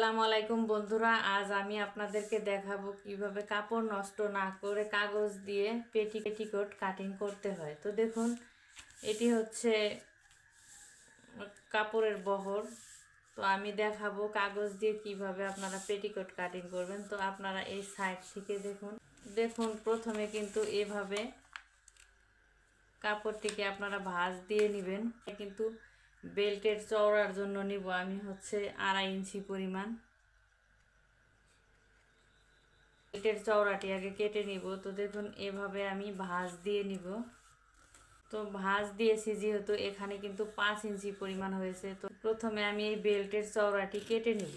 আসসালামু আলাইকুম বন্ধুরা, আজ আমি আপনাদেরকে দেখাবো কিভাবে কাপড় নষ্ট না করে কাগজ দিয়ে পেটিকোট কাটিং করতে হয়। তো দেখুন, এটি হচ্ছে কাপড়ের বহর। তো আমি দেখাবো কাগজ দিয়ে কিভাবে আপনারা পেটিকোট কাটিং করবেন। তো আপনারা এই সাইড থেকে দেখুন প্রথমে কিন্তু এভাবে কাপড়টিকে আপনারা ভাঁজ দিয়ে নেবেন। কিন্তু বেল্টের চওড়ার জন্য নিব আমি হচ্ছে 2.5 ইঞ্চি পরিমাণ। বেল্টের চওড়াটি আগে কেটে নিব। তো দেখুন এভাবে আমি ভাঁজ দিয়ে নিব। তো ভাঁজ দিয়েছি যেহেতু এখানে কিন্তু 5 ইঞ্চি পরিমাণ হয়েছে। তো প্রথমে আমি এই বেল্টের চওড়াটি কেটে নিব।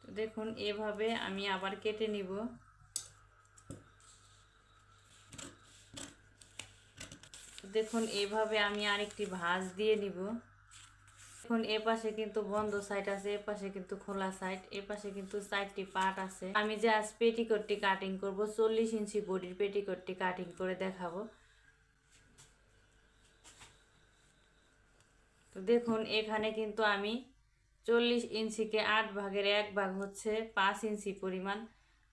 তো দেখুন এভাবে আমি আবার কেটে নিব। দেখুন এইভাবে আমি আরেকটি ভাঁজ দিয়ে নিব। দেখুন এ পাশে কিন্তু বন্ধ সাইড আছে, এ পাশে কিন্তু খোলা সাইড, এ পাশে কিন্তু 4টি পার্ট আছে। আমি যে আজ পেটিকোটটি কাটিং করব 40 ইঞ্চি বডির পেটিকোটটি কাটিং করে দেখাবো। তো দেখুন এখানে কিন্তু আমি 40 ইঞ্চিকে 8 ভাগের 1 ভাগ হচ্ছে 5 ইঞ্চি পরিমাণ।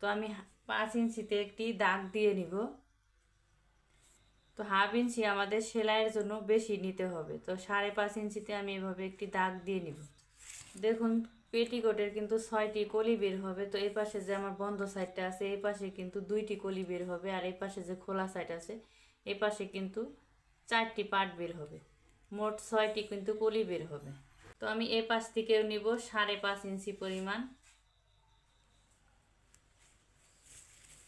তো আমি 5 ইঞ্চিতে একটি দাগ দিয়ে নিব। তো হাফ ইঞ্চি আমাদের সেলাইয়ের জন্য বেশি নিতে হবে। তো 5.5 ইঞ্চিতে আমি এভাবে একটি দাগ দিয়ে নিব। দেখুন পেটিকোটের কিন্তু 6টি কলি বের হবে। তো এই পাশে যে আমার বন্ধ সাইডটা আছে এই পাশে কিন্তু 2টি কলি বের হবে, আর এই পাশে যে খোলা সাইড আছে এই পাশে কিন্তু 4টি পার্ট বের হবে। মোট 6টি কিন্তু কলি বের হবে। তো আমি এই পাশ থেকেও নিব 5.5 ইঞ্চি পরিমাণ।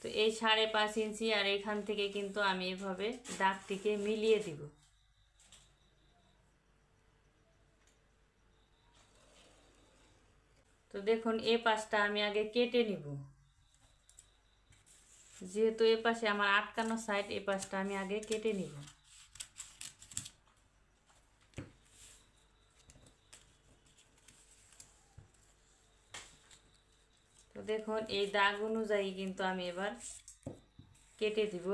তো এই 5.5 ইঞ্চি আর এখান থেকে কিন্তু আমি এভাবে দাগটিকে মিলিয়ে দিব। তো দেখুন এই পাশটা আমি আগে কেটে নিব। যেহেতু এ পাশে আমার আটকানো সাইড, এই পাশটা আমি আগে কেটে নিব। তো দেখুন এই দাগ অনুযায়ী কিন্তু আমি এবার কেটে দিব।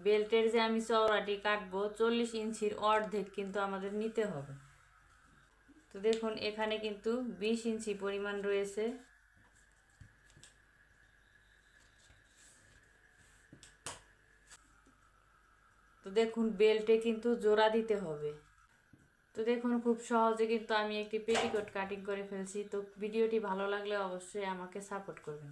বেল্টের যে আমি চওড়াটি কাটবো 40 ইঞ্চির অর্ধেক কিন্তু আমাদের নিতে হবে। তো দেখুন এখানে কিন্তু 20 ইঞ্চি পরিমাণ রয়েছে। তো দেখুন বেল্টে কিন্তু জোড়া দিতে হবে। তো দেখুন খুব সহজে কিন্তু আমি একটি পেটিকোট কাটিং করে ফেলছি। তো ভিডিওটি ভালো লাগলে অবশ্যই আমাকে সাপোর্ট করবেন।